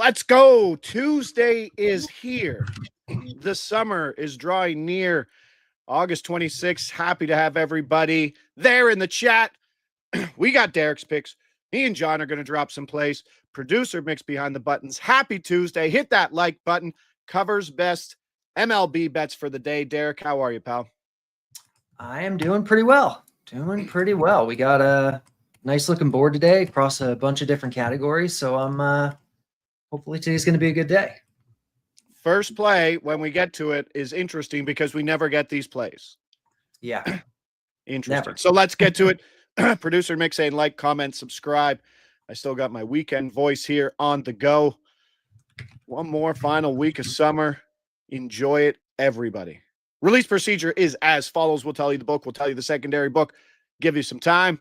Let's go. Tuesday is here. The summer is drawing near. August 26th. Happy to have everybody there in the chat. We got Derek's picks. Me and John are going to drop some plays. Producer Mix behind the buttons. Happy Tuesday. Hit that like button. Covers best MLB bets for the day. Derek, how are you, pal? I am doing pretty well. We got a nice looking board today across a bunch of different categories. So I'm hopefully today's going to be a good day. First play, when we get to it, is interesting because we never get these plays. Yeah. Interesting. Never. So let's get to it. Producer Mick saying like, comment, subscribe. I still got my weekend voice here on the go. One more final week of summer. Enjoy it, everybody. Release procedure is as follows. We'll tell you the book. We'll tell you the secondary book. Give you some time.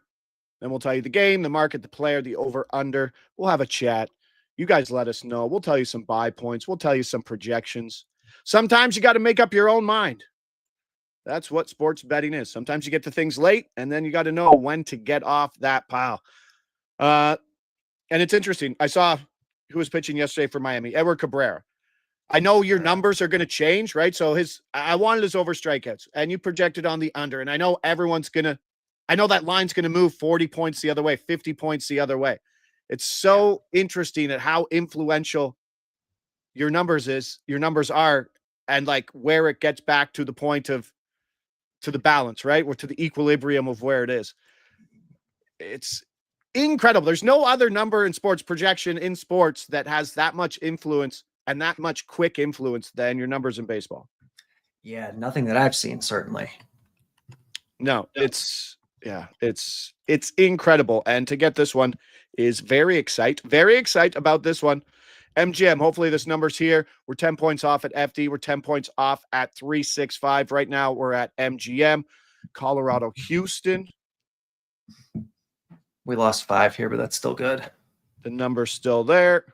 Then we'll tell you the game, the market, the player, the over-under. We'll have a chat. You guys let us know. We'll tell you some buy points. We'll tell you some projections. Sometimes you got to make up your own mind. That's what sports betting is. Sometimes you get to things late, and then you got to know when to get off that pile. And it's interesting. I saw who was pitching yesterday for Miami, Edward Cabrera. I know your numbers are going to change, right? So I wanted his over strikeouts, and you projected on the under. And I know I know that line's going to move 40 points the other way, 50 points the other way. It's so interesting at how influential your numbers are, and like where it gets back to the point to the balance, right? Or to the equilibrium of where it is. It's incredible. There's no other number in sports projection in sports that has that much influence and that much quick influence than your numbers in baseball. Yeah, nothing that I've seen, certainly. No, it's incredible. And to get this one is very excited about this one. MGM, hopefully this number's here. We're 10 points off at FD. We're 10 points off at 365. Right now we're at MGM. Colorado, Houston. We lost 5 here, but that's still good. The number's still there.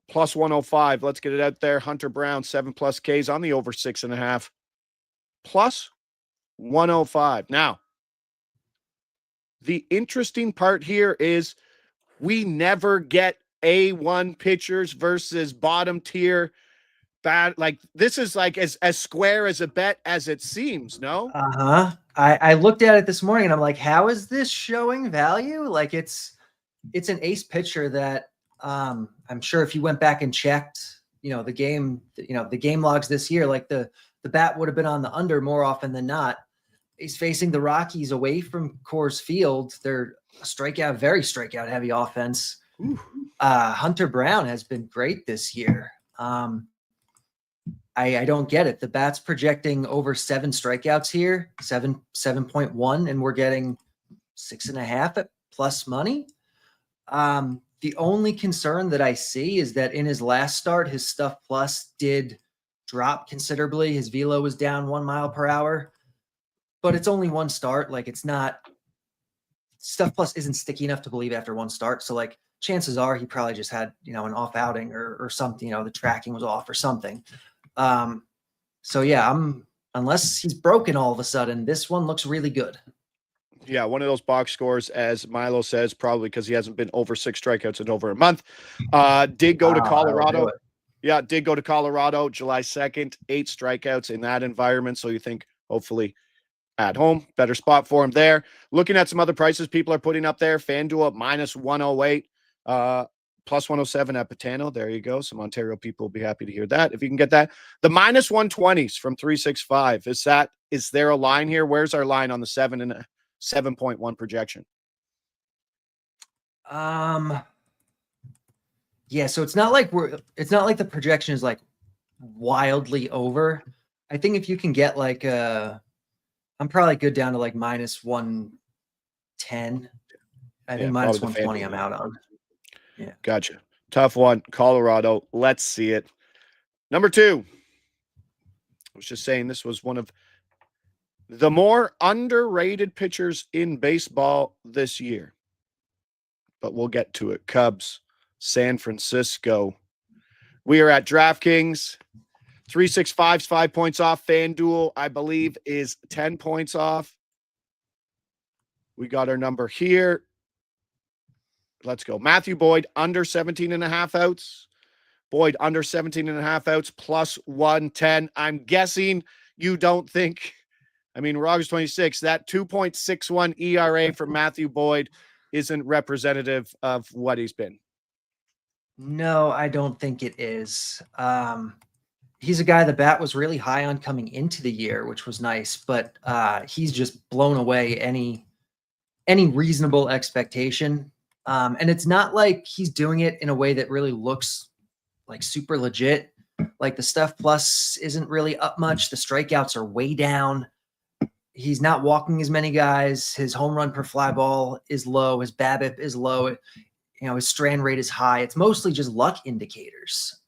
Plus 105. Let's get it out there. Hunter Brown, 7+ Ks on the over 6.5. Plus 105. Now, the interesting part here is we never get A1 pitchers versus bottom tier bad. Like this is like as square as a bet as it seems. No. I looked at it this morning and I'm like, how is this showing value? Like it's an ace pitcher that I'm sure if you went back and checked, the game logs this year, like the bat would have been on the under more often than not. He's facing the Rockies away from Coors Field. They're a very strikeout heavy offense. Hunter Brown has been great this year. I don't get it. The bat's projecting over 7 strikeouts here, 7.1, and we're getting 6.5 at plus money. The only concern that I see is that in his last start, his stuff plus did drop considerably. His velo was down 1 mile per hour, but it's only one start. Like stuff plus isn't sticky enough to believe after one start. So like chances are he probably just had, an off outing or something, the tracking was off or something. So yeah, unless he's broken all of a sudden, this one looks really good. Yeah, one of those box scores, as Milo says, probably because he hasn't been over 6 strikeouts in over a month. Did go to Colorado. Yeah, did go to Colorado July 2nd, 8 strikeouts in that environment. So you think hopefully at home, better spot for him there. Looking at some other prices people are putting up there. FanDuel minus 108, plus 107 at Patano. There you go. Some Ontario people will be happy to hear that if you can get that. The minus 120s from 365. Is there a line here? Where's our line on the 7.1 projection? Yeah, so it's not like the projection is like wildly over. I think if you can get like I'm probably good down to like minus 110. I think minus 120 I'm out on. Yeah. Gotcha. Tough one. Colorado. Let's see it. Number 2. I was just saying this was one of the more underrated pitchers in baseball this year. But we'll get to it. Cubs, San Francisco. We are at DraftKings. 365's 5 points off. FanDuel, I believe, is 10 points off. We got our number here. Let's go. Matthew Boyd, under 17.5 outs. Boyd under 17.5 outs plus 110. I'm guessing you don't think, I mean, we're August 26th, that 2.61 ERA for Matthew Boyd isn't representative of what he's been. No, I don't think it is. He's a guy the bat was really high on coming into the year, which was nice, but he's just blown away any reasonable expectation. And it's not like he's doing it in a way that really looks like super legit. Like the stuff plus isn't really up much. The strikeouts are way down. He's not walking as many guys. His home run per fly ball is low. His BABIP is low. His strand rate is high. It's mostly just luck indicators.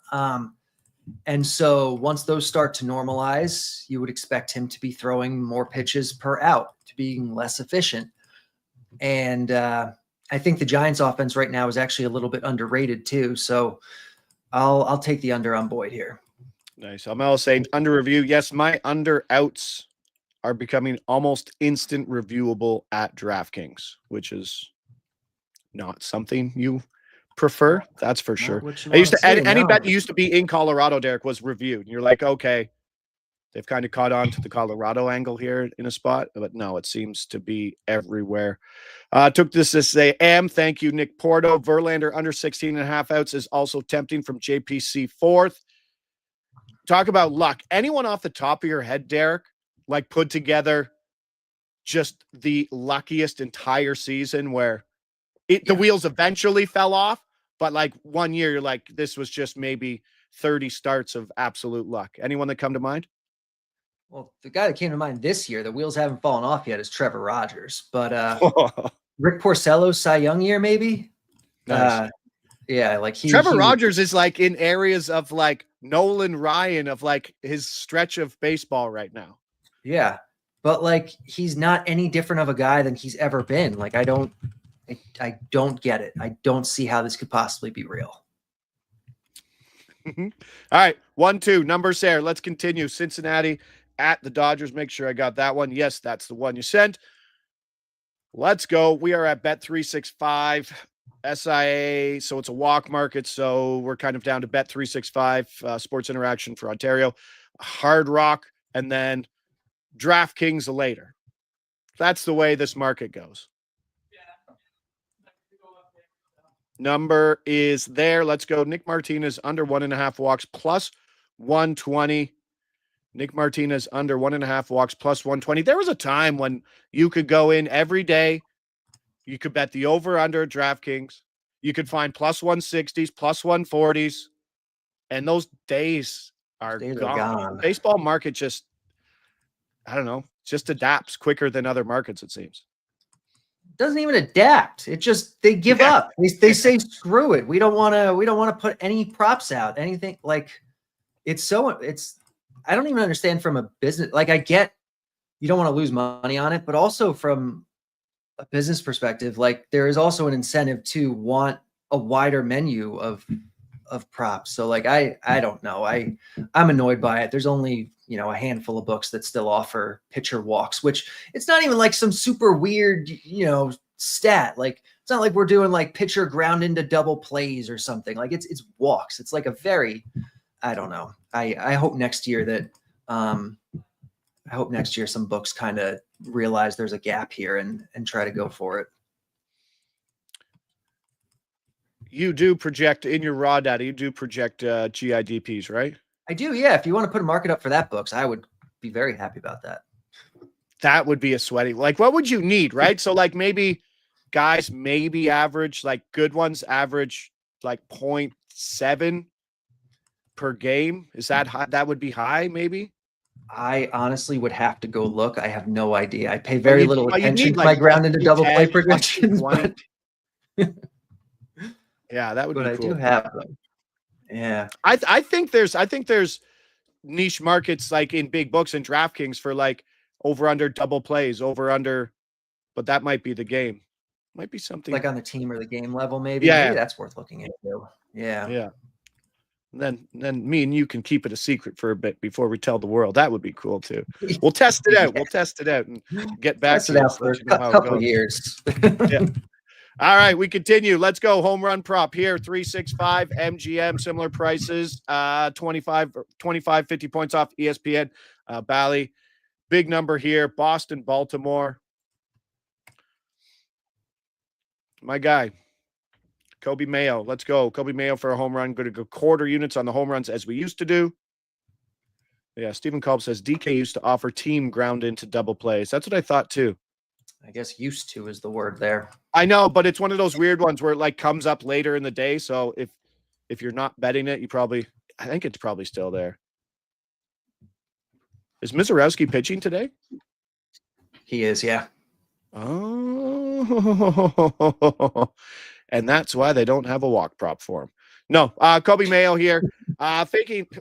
And so once those start to normalize, you would expect him to be throwing more pitches per out, to being less efficient. And I think the Giants offense right now is actually a little bit underrated too. So I'll take the under on Boyd here. Nice. I'm all saying under review. Yes, my under outs are becoming almost instant reviewable at DraftKings, which is not something you prefer. That's for sure. I used to any bet that used to be in Colorado, Derek, was reviewed. And you're like, okay, they've kind of caught on to the Colorado angle here in a spot, but no, it seems to be everywhere. Took this to say, thank you, Nick Porto. Verlander under 16.5 outs is also tempting from JPC 4th. Talk about luck. Anyone off the top of your head, Derek, like put together just the luckiest entire season where the wheels eventually fell off, but like 1 year, you're like, this was just maybe 30 starts of absolute luck. Anyone that come to mind? Well, the guy that came to mind this year, the wheels haven't fallen off yet, is Trevor Rogers. But Rick Porcello's Cy Young year, maybe? Nice. Like Trevor Rogers is like in areas of like Nolan Ryan of like his stretch of baseball right now. Yeah, but like he's not any different of a guy than he's ever been. Like I don't get it. I don't see how this could possibly be real. All right, 1-2 numbers there. Let's continue. Cincinnati at the Dodgers. Make sure I got that one. Yes, that's the one you sent. Let's go. We are at Bet365 SIA. So it's a walk market. So we're kind of down to Bet365 Sports Interaction for Ontario, Hard Rock, and then DraftKings later. That's the way this market goes. Number is there. Let's go. Nick Martinez under 1.5 walks plus 120. Nick Martinez under 1.5 walks plus 120. There was a time when you could go in every day. You could bet the over under at DraftKings. You could find plus 160s, plus 140s. And those days are gone. Baseball market just, I don't know, just adapts quicker than other markets, it seems. Doesn't even adapt. It just, they give up. They say, screw it. We don't want to put any props out, anything. Like I don't even understand from a business. Like I get you don't want to lose money on it, but also from a business perspective, like there is also an incentive to want a wider menu of props. So like, I don't know. I'm annoyed by it. There's only, a handful of books that still offer pitcher walks, which it's not even like some super weird, stat. Like, it's not like we're doing like pitcher ground into double plays or something. Like it's walks. It's like a very, I don't know. I hope next year that, some books kind of realize there's a gap here and try to go for it. You do project in your raw data, you do project GIDPs, right? I do. Yeah. If you want to put a market up for that books, I would be very happy about that. That would be a sweaty, like what would you need? Right. So like maybe guys, average, like good ones average like 0.7 per game. Is that high? That would be high. Maybe. I honestly would have to go look. I have no idea. I pay very little attention to my ground into double play projections. But... yeah, that would be cool. I do have them. Yeah. I think there's niche markets like in big books and DraftKings for like over under double plays, over under, but that might be the game. Might be something like on the team or the game level, maybe. Yeah. Maybe that's worth looking into. Yeah. Yeah. Then me and you can keep it a secret for a bit before we tell the world. That would be cool too. We'll test it out. We'll test it out and get back to it out for a couple years. Yeah. All right, we continue. Let's go. Home run prop here, 365 MGM, similar prices, 25, 50 points off ESPN. Bally, big number here. Boston, Baltimore. My guy, Coby Mayo. Let's go. Coby Mayo for a home run. Going to go quarter units on the home runs as we used to do. Yeah, Stephen Kolb says DK used to offer team ground into double plays. That's what I thought too. I guess used to is the word there. I know, but it's one of those weird ones where it like comes up later in the day. So if you're not betting it, I think it's probably still there. Is Mizorowski pitching today? He is, yeah. Oh, and that's why they don't have a walk prop for him. No, Coby Mayo here,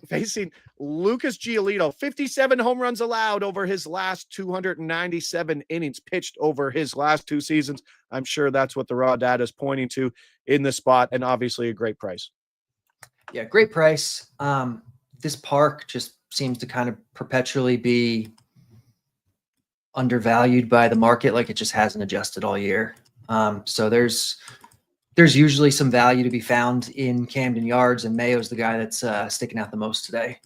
facing Lucas Giolito. 57 home runs allowed over his last 297 innings pitched over his last 2 seasons. I'm sure that's what the raw data is pointing to in this spot, and obviously a great price. Yeah, great price. This park just seems to kind of perpetually be undervalued by the market, like it just hasn't adjusted all year. So there's usually some value to be found in Camden Yards, and Mayo's the guy that's sticking out the most today.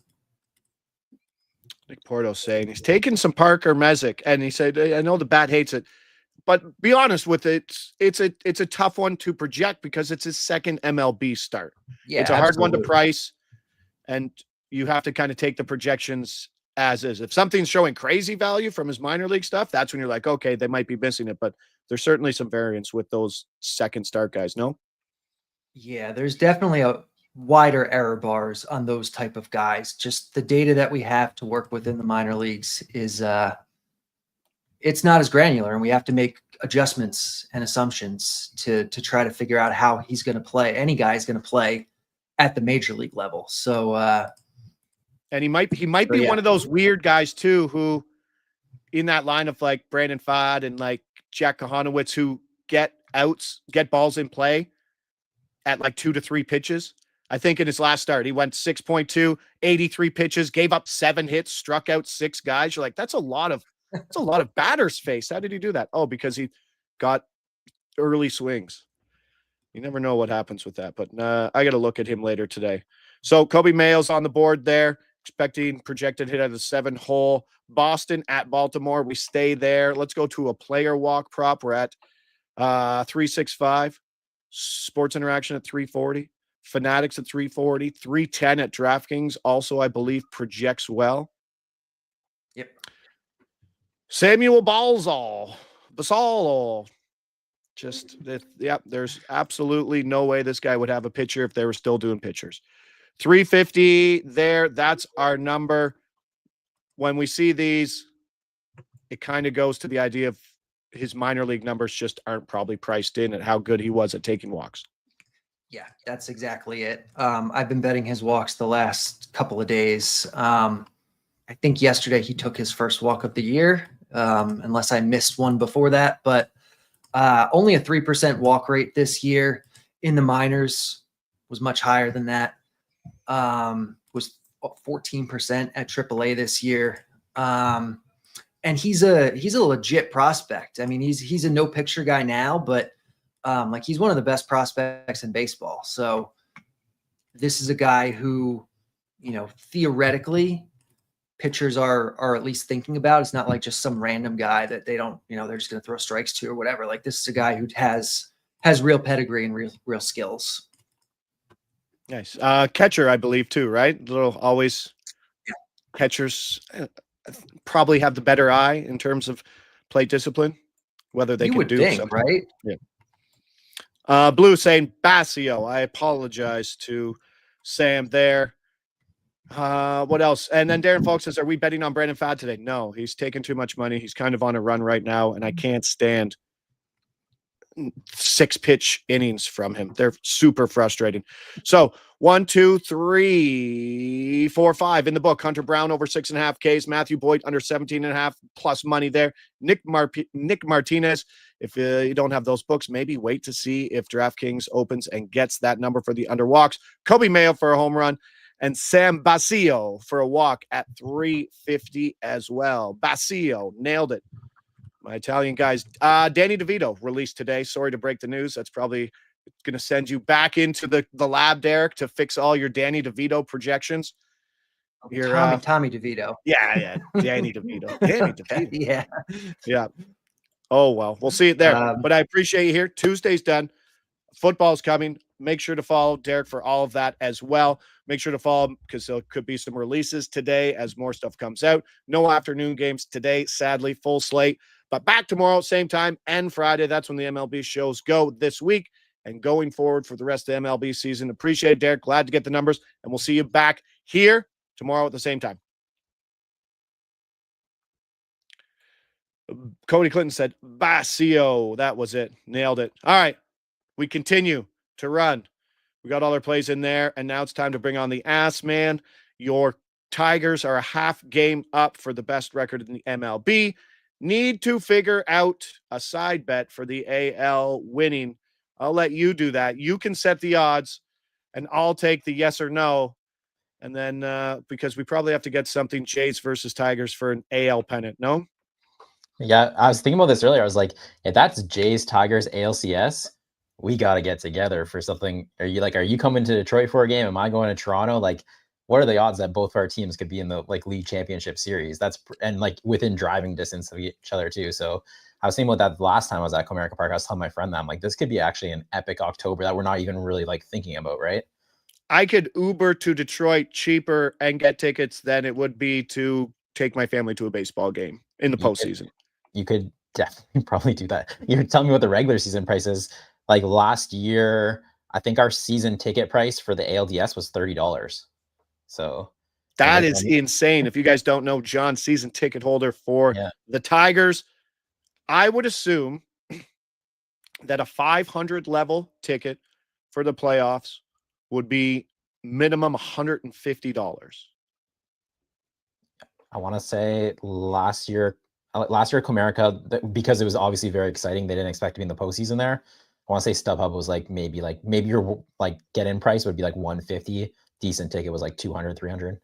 Nick Porto saying he's taking some Parker Messick, and he said, I know the bat hates it, but be honest with it, it's a tough one to project because it's his second MLB start. Yeah, it's a hard one to price, and you have to kind of take the projections as is. If something's showing crazy value from his minor league stuff, that's when you're like, okay, they might be missing it, but there's certainly some variance with those second start guys, no? Yeah, there's definitely a wider error bars on those type of guys. Just the data that we have to work with in the minor leagues is it's not as granular, and we have to make adjustments and assumptions to try to figure out how he's going to play. Any guy is going to play at the major league level. So and he might be one of those weird guys too, who in that line of like Brandon Pfaadt and like Jack Kohanowitz, who get balls in play at like 2 to 3 pitches. I think in his last start, he went 6.2, 83 pitches, gave up 7 hits, struck out 6 guys. You're like, that's a lot of batters face. How did he do that? Oh, because he got early swings. You never know what happens with that, but I got to look at him later today. So Coby Mayo's on the board there, expecting projected hit at a 7-hole. Boston at Baltimore. We stay there. Let's go to a player walk prop. We're at 365. Sports Interaction at 340. Fanatics at 340. 310 at DraftKings. Also, I believe, projects well. Yep. Samuel Basallo. There's absolutely no way this guy would have a pitcher if they were still doing pitchers. 350 there. That's our number. When we see these, it kind of goes to the idea of his minor league numbers just aren't probably priced in at how good he was at taking walks. Yeah, that's exactly it. I've been betting his walks the last couple of days. I think yesterday he took his first walk of the year, unless I missed one before that, but only a 3% walk rate this year. In the minors was much higher than that. Was 14% at AAA this year. And he's a legit prospect. I mean, he's a no picture guy now, but like he's one of the best prospects in baseball. So this is a guy who, theoretically pitchers are at least thinking about. It's not like just some random guy that they don't, they're just going to throw strikes to or whatever. Like this is a guy who has real pedigree and real skills. Nice. Catcher, I believe too, right? Catchers probably have the better eye in terms of plate discipline, whether they can do something, right? Yeah. Blue saying Basallo. I apologize to Sam there. What else? And then Darren Falk says, are we betting on Brandon Pfaadt today? No, he's taking too much money. He's kind of on a run right now, and I can't stand 6-pitch innings from him. They're super frustrating. So 1, 2, 3, 4, 5 in the book. Hunter Brown over 6.5 Ks. Matthew Boyd under 17.5 plus money there. Nick Martinez. If you don't have those books, maybe wait to see if DraftKings opens and gets that number for the under walks. Coby Mayo for a home run. And Sam Basallo for a walk at 350 as well. Basallo nailed it. My Italian guys. Danny DeVito released today. Sorry to break the news. That's probably going to send you back into the lab, Derek, to fix all your Danny DeVito projections. Tommy DeVito. Yeah. Danny DeVito. Danny Okay, DeVito. yeah. Yeah. Oh, well, we'll see it there. But I appreciate you here. Tuesday's done. Football's coming. Make sure to follow Derek for all of that as well. Make sure to follow him because there could be some releases today as more stuff comes out. No afternoon games today, sadly, full slate. But back tomorrow, same time, and Friday. That's when the MLB shows go this week and going forward for the rest of the MLB season. Appreciate it, Derek. Glad to get the numbers. And we'll see you back here tomorrow at the same time. Cody Clinton said, Basallo. That was it. Nailed it. All right. We continue to run. We got all our plays in there, and now it's time to bring on the ass man. Your Tigers are a half game up for the best record in the MLB. Need to figure out a side bet for the AL winning. I'll let you do that. You can set the odds, and I'll take the yes or no. And then because we probably have to get something Jays versus Tigers for an AL pennant, no? Yeah, I was thinking about this earlier. I was like, if that's Jays, Tigers, ALCS, we got to get together for something. Are you coming to Detroit for a game? Am I going to Toronto? Like, what are the odds that both of our teams could be in the league championship series? And within driving distance of each other too. So I was thinking about that the last time I was at Comerica Park. I was telling my friend that I'm like, this could be actually an epic October that we're not even really thinking about, right? I could Uber to Detroit cheaper and get tickets than it would be to take my family to a baseball game in the postseason. You could definitely probably do that. You're telling me what the regular season price is. Like last year, I think our season ticket price for the ALDS was $30. So that is insane. If you guys don't know, John, season ticket holder for the Tigers, I would assume that a 500 level ticket for the playoffs would be minimum $150. I want to say last year Comerica, because it was obviously very exciting, they didn't expect to be in the postseason there. I want to say StubHub was maybe your get-in price would be $150. Decent ticket was 200, 300,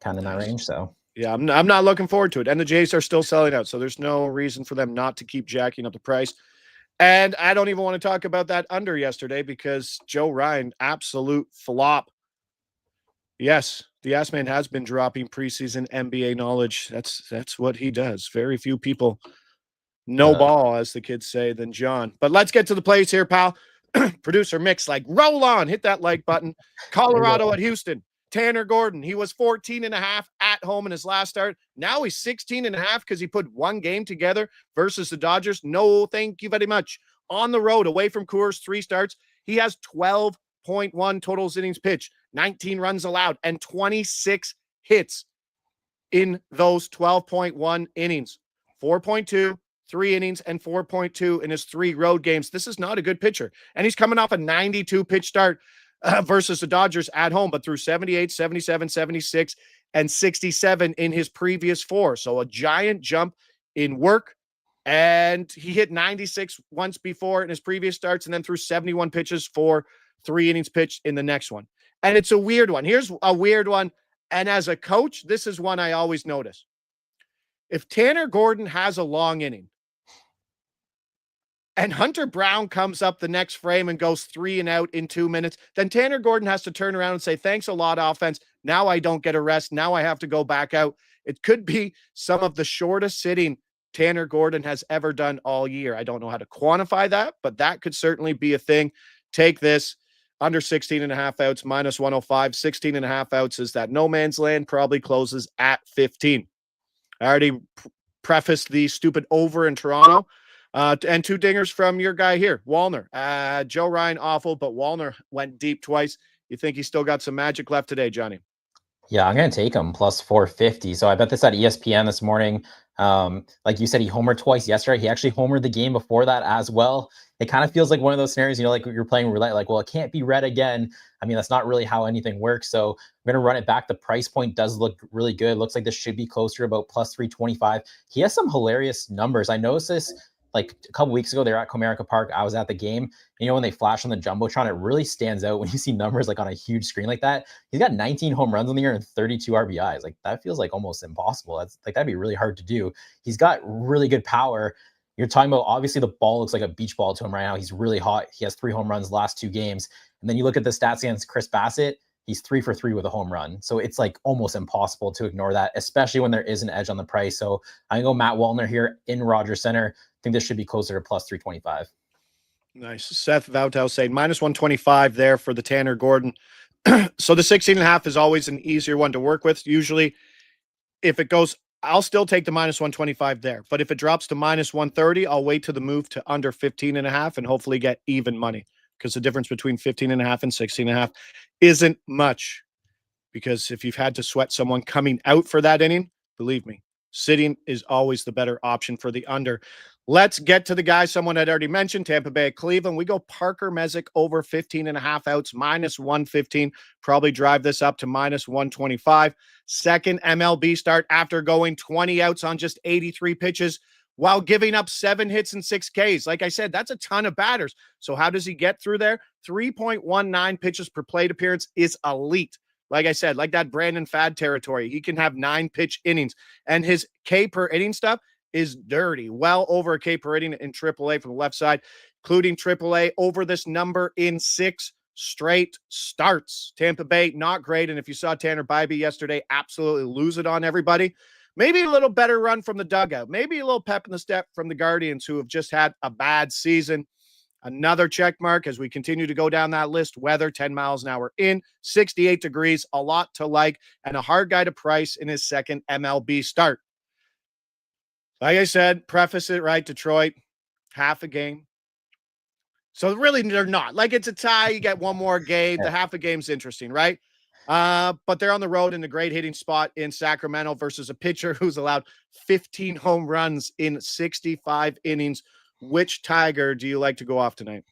kind of in that range. So yeah, I'm not looking forward to it. And the Jays are still selling out, so there's no reason for them not to keep jacking up the price. And I don't even want to talk about that under yesterday because Joe Ryan, absolute flop. Yes, the ass man has been dropping preseason NBA knowledge. That's what he does. Very few people know ball, as the kids say, than John. But let's get to the plays here, pal. Producer Mix, roll on, hit that like button. Colorado at Houston. Tanner Gordon, he was 14.5 at home in his last start. Now he's 16.5 because he put one game together versus the Dodgers. No, thank you very much. On the road, away from Coors, 3 starts. He has 12.1 total innings pitched, 19 runs allowed, and 26 hits in those 12.1 innings. 4.2, 3 innings, and 4.2 in his 3 road games. This is not a good pitcher. And he's coming off a 92 pitch start versus the Dodgers at home, but through 78, 77, 76, and 67 in his previous 4. So a giant jump in work. And he hit 96 once before in his previous starts and then threw 71 pitches for 3 innings pitched in the next one. And it's a weird one. Here's a weird one. And as a coach, this is one I always notice. If Tanner Gordon has a long inning and Hunter Brown comes up the next frame and goes 3 and out in 2 minutes, then Tanner Gordon has to turn around and say, thanks a lot, offense. Now I don't get a rest. Now I have to go back out. It could be some of the shortest sitting Tanner Gordon has ever done all year. I don't know how to quantify that, but that could certainly be a thing. Take this. Under 16.5 outs, minus 105. 16.5 outs is that no man's land, probably closes at 15. I already prefaced the stupid over in Toronto. And 2 dingers from your guy here, Wallner. Joe Ryan, awful, but Wallner went deep twice. You think he's still got some magic left today, Johnny? Yeah, I'm going to take him plus 450. So I bet this at ESPN this morning. Like you said, he homered twice yesterday. He actually homered the game before that as well. It kind of feels like one of those scenarios, you're playing roulette, well, it can't be red again. I mean, that's not really how anything works. So I'm going to run it back. The price point does look really good. Looks like this should be closer to about plus 325. He has some hilarious numbers. I noticed this like a couple weeks ago, they were at Comerica Park. I was at the game. You know, when they flash on the Jumbotron, it really stands out when you see numbers like on a huge screen like that. He's got 19 home runs in the year and 32 RBIs. Like that feels like almost impossible. That's like, that'd be really hard to do. He's got really good power. You're talking about, obviously the ball looks like a beach ball to him right now. He's really hot. He has 3 home runs last 2 games. And then you look at the stats against Chris Bassett, he's 3 for 3 with a home run. So it's like almost impossible to ignore that, especially when there is an edge on the price. So I can go Matt Wallner here in Rogers Center. I think this should be closer to plus 325. Nice. Seth Vautel saying minus 125 there for the Tanner Gordon. So the 16.5 is always an easier one to work with. Usually if it goes, I'll still take the minus 125 there. But if it drops to minus 130, I'll wait to the move to under 15.5 and hopefully get even money, because the difference between 15.5 and 16.5 isn't much. Because if you've had to sweat someone coming out for that inning, believe me, sitting is always the better option for the under. Let's get to the guy someone had already mentioned, Tampa Bay, Cleveland. We go Parker Messick over 15.5 outs, minus 115. Probably drive this up to minus 125. Second MLB start after going 20 outs on just 83 pitches while giving up 7 hits and 6 Ks. Like I said, that's a ton of batters. So how does he get through there? 3.19 pitches per plate appearance is elite. Like I said, like that Brandon Fad territory, he can have 9 pitch innings, and his K per inning stuff is dirty. Well over a K per inning in AAA from the left side, including AAA over this number in 6 straight starts. Tampa Bay, not great. And if you saw Tanner Bybee yesterday, absolutely lose it on everybody. Maybe a little better run from the dugout. Maybe a little pep in the step from the Guardians, who have just had a bad season. Another check mark as we continue to go down that list. Weather, 10 miles an hour in, 68 degrees, a lot to like, and a hard guy to price in his second MLB start. Like I said, preface it right, Detroit, half a game. So really, they're not. Like, it's a tie, you get one more game. The half a game's interesting, right? But they're on the road in a great hitting spot in Sacramento versus a pitcher who's allowed 15 home runs in 65 innings. Which Tiger do you like to go off tonight?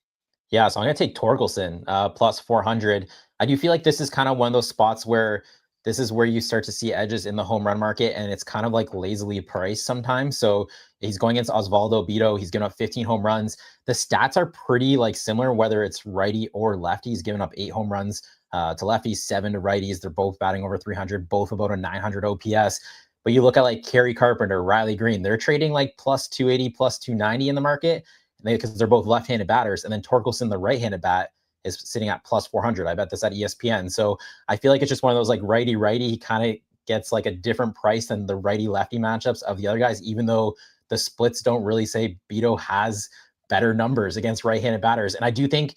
Yeah, so I'm going to take Torkelson plus 400. I do feel like this is kind of one of those spots where this is where you start to see edges in the home run market, and it's kind of like lazily priced sometimes. So he's going against Osvaldo Bido. He's given up 15 home runs. The stats are pretty like similar, whether it's righty or lefty. He's given up 8 home runs to lefties, 7 to righties. They're both batting over 300, both about a 900 OPS. But you look at like Kerry Carpenter, Riley Green, they're trading like plus 280, plus 290 in the market because they're both left-handed batters. And then Torkelson, the right-handed bat, is sitting at plus 400. I bet this at ESPN. So I feel like it's just one of those like righty-righty. He kind of gets like a different price than the righty-lefty matchups of the other guys, even though the splits don't really say Bido has better numbers against right-handed batters. And I do think,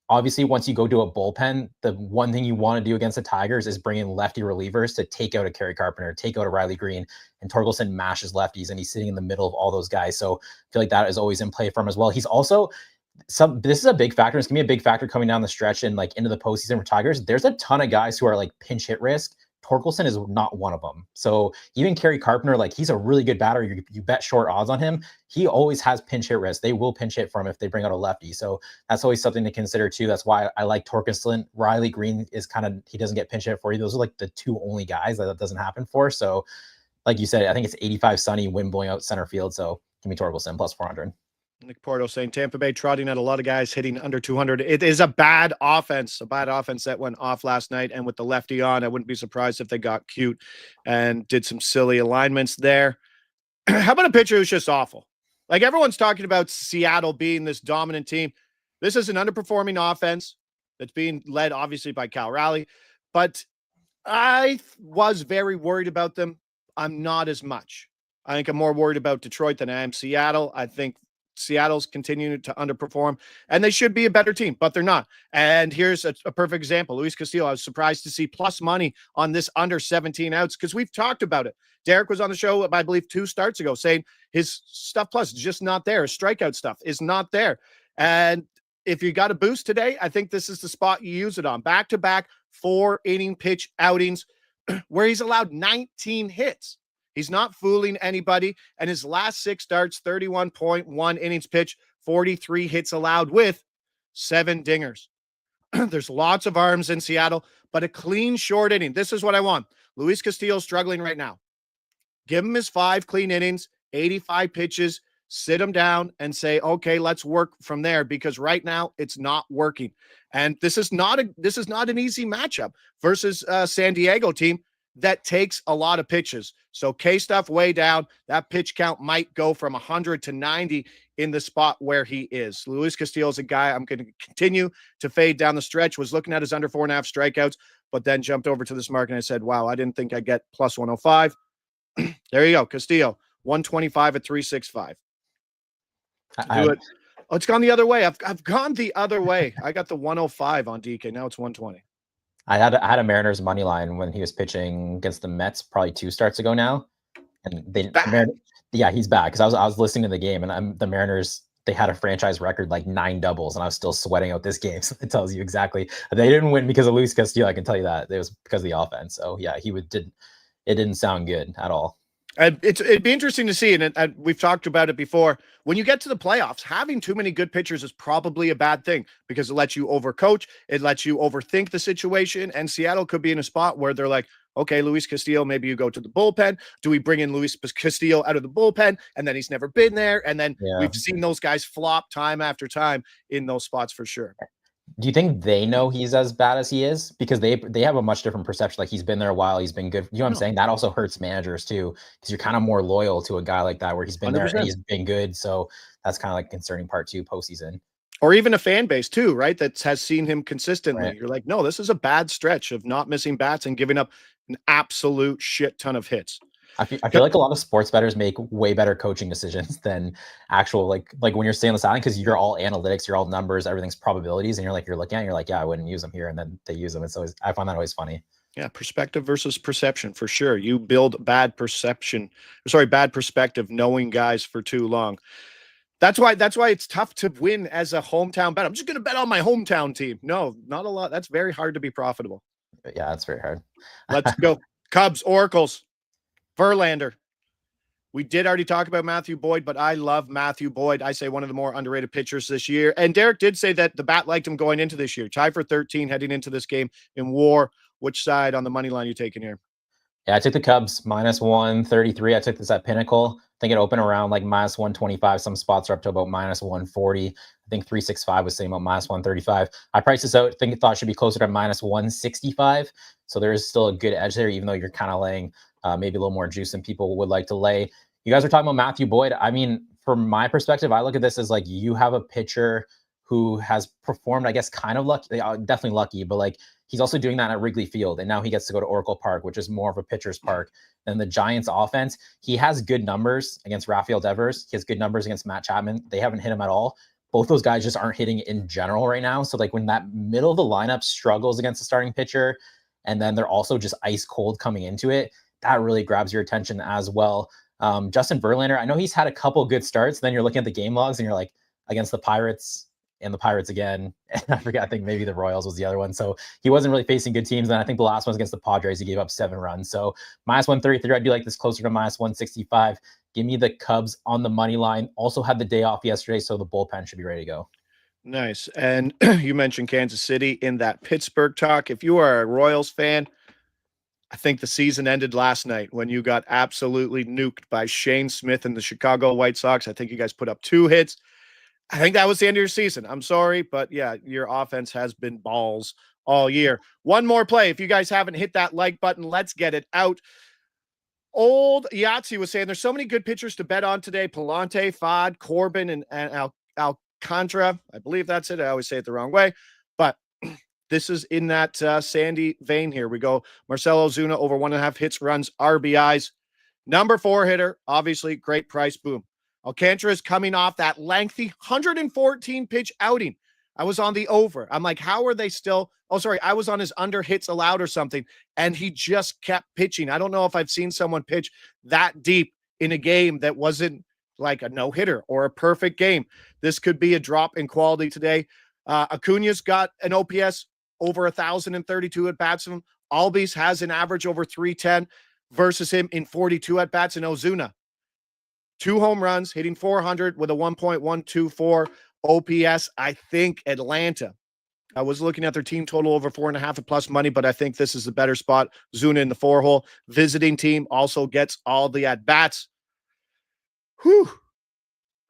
obviously, once you go to a bullpen, the one thing you want to do against the Tigers is bring in lefty relievers to take out a Kerry Carpenter, take out a Riley Green, and Torkelson mashes lefties, and he's sitting in the middle of all those guys. So I feel like that is always in play for him as well. He's also this is a big factor. It's gonna be a big factor coming down the stretch and like into the postseason for Tigers. There's a ton of guys who are like pinch hit risk. Torkelson is not one of them. So even Kerry Carpenter, like he's a really good batter. You bet short odds on him. He always has pinch hit risk. They will pinch hit for him if they bring out a lefty. So that's always something to consider too. That's why I like Torkelson. Riley Green is kind of, he doesn't get pinch hit for you. Those are like the 2 only guys that doesn't happen for. So like you said, I think it's 85 sunny, wind blowing out center field. So give me Torkelson plus 400. Nick Porto saying Tampa Bay trotting at a lot of guys hitting under 200. It is a bad offense that went off last night. And with the lefty on, I wouldn't be surprised if they got cute and did some silly alignments there. How about a pitcher who's just awful? Like, everyone's talking about Seattle being this dominant team. This is an underperforming offense that's being led obviously by Cal Raleigh, but I was very worried about them. I'm not as much. I think I'm more worried about Detroit than I am Seattle. I think Seattle's continuing to underperform, and they should be a better team, but they're not. And here's a perfect example. Luis Castillo, I was surprised to see plus money on this under 17 outs because we've talked about it. Derek was on the show, I believe, 2 starts ago saying his stuff plus is just not there. His strikeout stuff is not there. And if you got a boost today, I think this is the spot you use it on. Back-to-back 4 inning pitch outings where he's allowed 19 hits. He's not fooling anybody. And his last 6 starts, 31.1 innings pitched, 43 hits allowed with 7 dingers. There's lots of arms in Seattle, but a clean short inning. This is what I want. Luis Castillo struggling right now. Give him his 5 clean innings, 85 pitches, sit him down and say, okay, let's work from there, because right now it's not working. And this is not an easy matchup versus San Diego team that takes a lot of pitches. So K-Stuff way down. That pitch count might go from 100 to 90 in the spot where he is. Luis Castillo is a guy I'm going to continue to fade down the stretch. Was looking at his under 4.5 strikeouts, but then jumped over to this market and I said, wow, I didn't think I'd get plus 105. There you go. Castillo, 125 at 365. Do it. Oh, it's gone the other way. I've gone the other way. I got the 105 on DK. Now it's 120. I had a Mariners money line when he was pitching against the Mets probably 2 starts ago now, and he's back, because I was listening to the game, and the Mariners, they had a franchise record like 9 doubles, and I was still sweating out this game. So it tells you exactly they didn't win because of Luis Castillo. I can tell you that it was because of the offense. So yeah, it didn't sound good at all. It'd be interesting to see, and we've talked about it before. When you get to the playoffs, having too many good pitchers is probably a bad thing, because it lets you overcoach, it lets you overthink the situation, and Seattle could be in a spot where they're like, okay, Luis Castillo, maybe you go to the bullpen. Do we bring in Luis Castillo out of the bullpen, and then he's never been there, and then we've seen those guys flop time after time in those spots for sure. Do you think they know he's as bad as he is? Because they have a much different perception. Like, he's been there a while, he's been good. You know what I'm saying? That also hurts managers too, because you're kind of more loyal to a guy like that where he's been 100%. There and he's been good. So that's kind of like concerning part too, postseason. Or even a fan base too, right? That has seen him consistently. Right. You're like, no, this is a bad stretch of not missing bats and giving up an absolute shit ton of hits. I feel like a lot of sports bettors make way better coaching decisions than actual, like when you're staying on the sideline, because you're all analytics, you're all numbers, everything's probabilities, and you're looking at it, you're like, yeah, I wouldn't use them here, and then they use them. It's always, I find that always funny. Yeah, perspective versus perception for sure. You build bad perspective knowing guys for too long. That's why it's tough to win as a hometown bet. I'm just going to bet on my hometown team. No, not a lot. That's very hard to be profitable. Yeah, that's very hard. Let's go. Cubs, Oracles. Verlander. We did already talk about Matthew Boyd, but I love Matthew Boyd. I say one of the more underrated pitchers this year. And Derek did say that the bat liked him going into this year. Tied for 13 heading into this game in WAR. Which side on the money line you taking here? Yeah, I took the Cubs minus 133. I took this at Pinnacle. I think it opened around like minus 125. Some spots are up to about minus 140. I think 365 was saying about minus 135. I priced this out. I thought it should be closer to minus 165. So there is still a good edge there, even though you're kind of laying maybe a little more juice than people would like to lay. You guys are talking about Matthew Boyd. I mean, from my perspective, I look at this as like, you have a pitcher who has performed, I guess, kind of lucky, definitely lucky, but like, he's also doing that at Wrigley Field, and now he gets to go to Oracle Park, which is more of a pitcher's park than the Giants offense. He has good numbers against Rafael Devers. He has good numbers against Matt Chapman. They haven't hit him at all. Both those guys just aren't hitting in general right now. So like, when that middle of the lineup struggles against the starting pitcher, and then they're also just ice cold coming into it, that really grabs your attention as well. Justin Verlander, I know he's had a couple good starts. Then you're looking at the game logs and you're like, against the Pirates and the Pirates again. And I forget, I think maybe the Royals was the other one. So he wasn't really facing good teams. And I think the last one was against the Padres. He gave up 7 runs. So minus 133, I do like this closer to minus 165. Give me the Cubs on the money line. Also had the day off yesterday, so the bullpen should be ready to go. Nice. And you mentioned Kansas City in that Pittsburgh talk. If you are a Royals fan, I think the season ended last night when you got absolutely nuked by Shane Smith and the Chicago White Sox. I think you guys put up 2 hits. I think that was the end of your season. I'm sorry, but yeah, your offense has been balls all year. One more play. If you guys haven't hit that like button, let's get it out. Old Yahtzee was saying there's so many good pitchers to bet on today. Palante, Fod, Corbin, and Alcantara. I believe that's it. I always say it the wrong way, but this is in that Sandy vein here. We go Marcell Ozuna over 1.5 hits, runs, RBIs. Number 4 hitter, obviously, great price, boom. Alcantara is coming off that lengthy 114 pitch outing. I was on the over. I'm like, how are they still? Oh, sorry. I was on his under hits allowed or something, and he just kept pitching. I don't know if I've seen someone pitch that deep in a game that wasn't like a no-hitter or a perfect game. This could be a drop in quality today. Acuna's got an OPS over 1,032 at bats. Albies has an average over 310 versus him in 42 at bats. And Ozuna, 2 home runs, hitting 400 with a 1.124 OPS. I think Atlanta. I was looking at their team total over 4.5 at plus money, but I think this is the better spot. Zuna in the 4 hole. Visiting team also gets all the at bats. Whew.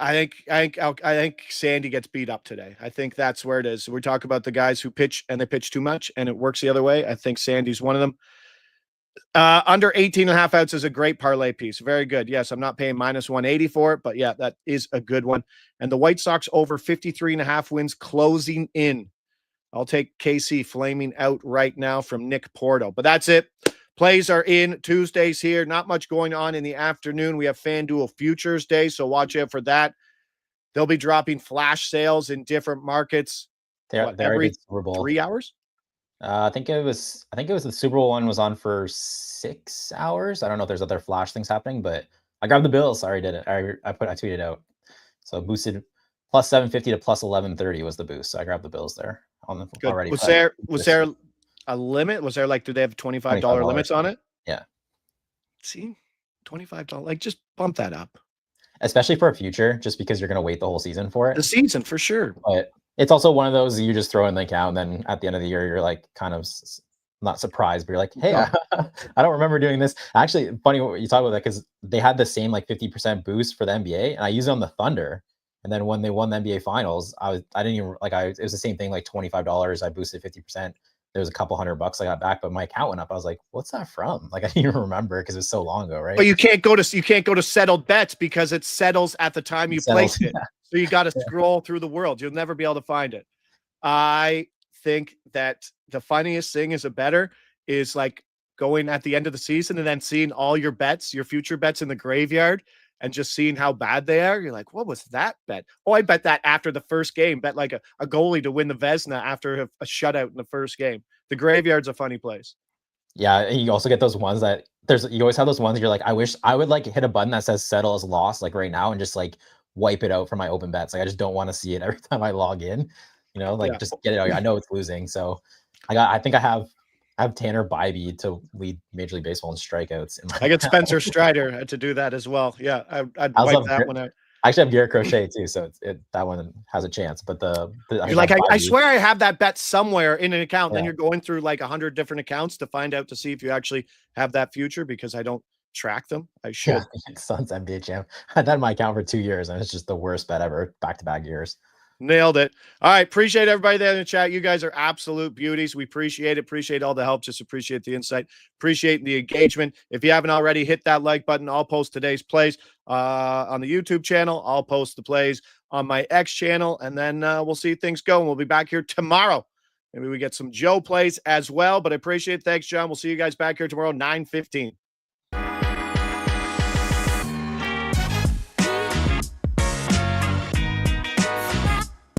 I think Sandy gets beat up today. I think that's where it is. We talk about the guys who pitch and they pitch too much and it works the other way. I think Sandy's one of them. Under 18.5 outs is a great parlay piece. Very good. Yes, I'm not paying -180 for it, but yeah, that is a good one. And the White Sox over 53.5 wins closing in. I'll take KC flaming out right now from Nick Porto. But that's it. Plays are in Tuesdays here. Not much going on in the afternoon. We have FanDuel Futures Day, so watch out for that. They'll be dropping flash sales in different markets. Every Super Bowl. 3 hours? I think it was the Super Bowl one was on for 6 hours. I don't know if there's other flash things happening, but I grabbed the Bills. I already did it. I tweeted out. So boosted plus 750 to plus 1130 was the boost. So I grabbed the Bills there on the Good. already. Was there a limit? Was there do they have $25 limits on it? Yeah. See, $25. Like just bump that up. Especially for a future, just because you're going to wait the whole season for it. The season for sure. But it's also one of those you just throw in the account, and then at the end of the year, you're like kind of not surprised, but you're like, hey, I don't remember doing this. Actually, funny what you talk about that because they had the same like 50% boost for the NBA, and I used it on the Thunder. And then when they won the NBA Finals, I didn't even it was the same thing, like $25. I boosted 50%. There was a couple $100 I got back, but my account went up. I was like, what's that from? Like I didn't even remember because it was so long ago, right? But you can't go to settled bets because it settles at the time you place it. So you got to scroll through the world. You'll never be able to find it. I think that the funniest thing is like going at the end of the season and then seeing all your bets, your future bets in the graveyard and just seeing how bad they are. You're like, what was that bet? Oh, I bet that after the first game, bet like a goalie to win the Vezina after a shutout in the first game. The graveyard's a funny place. Yeah, and you also get those ones that you always have those ones you're like, I wish I would like hit a button that says settle as lost like right now and just like wipe it out from my open bets. Like I just don't want to see it every time I log in. Just get it out. I know it's losing. So I think I have Tanner Bybee to lead Major League Baseball in strikeouts. I get Spencer Strider to do that as well. Yeah, I'd wipe that one out. I actually have Garrett Crochet too, so that one has a chance. But you're like, I swear I have that bet somewhere in an account. Yeah. Then you're going through like 100 different accounts to find out to see if you actually have that future because I don't track them. I should. Yeah, Suns NBA champ. I had that in my account for 2 years, and it's just the worst bet ever, back-to-back years. Nailed it. All right. Appreciate everybody there in the chat. You guys are absolute beauties. We appreciate it. Appreciate all the help. Just appreciate the insight. Appreciate the engagement. If you haven't already, hit that like button. I'll post today's plays on the YouTube channel. I'll post the plays on my X channel, and then we'll see things go. And we'll be back here tomorrow. Maybe we get some Joe plays as well, but I appreciate it. Thanks, John. We'll see you guys back here tomorrow, 9:15.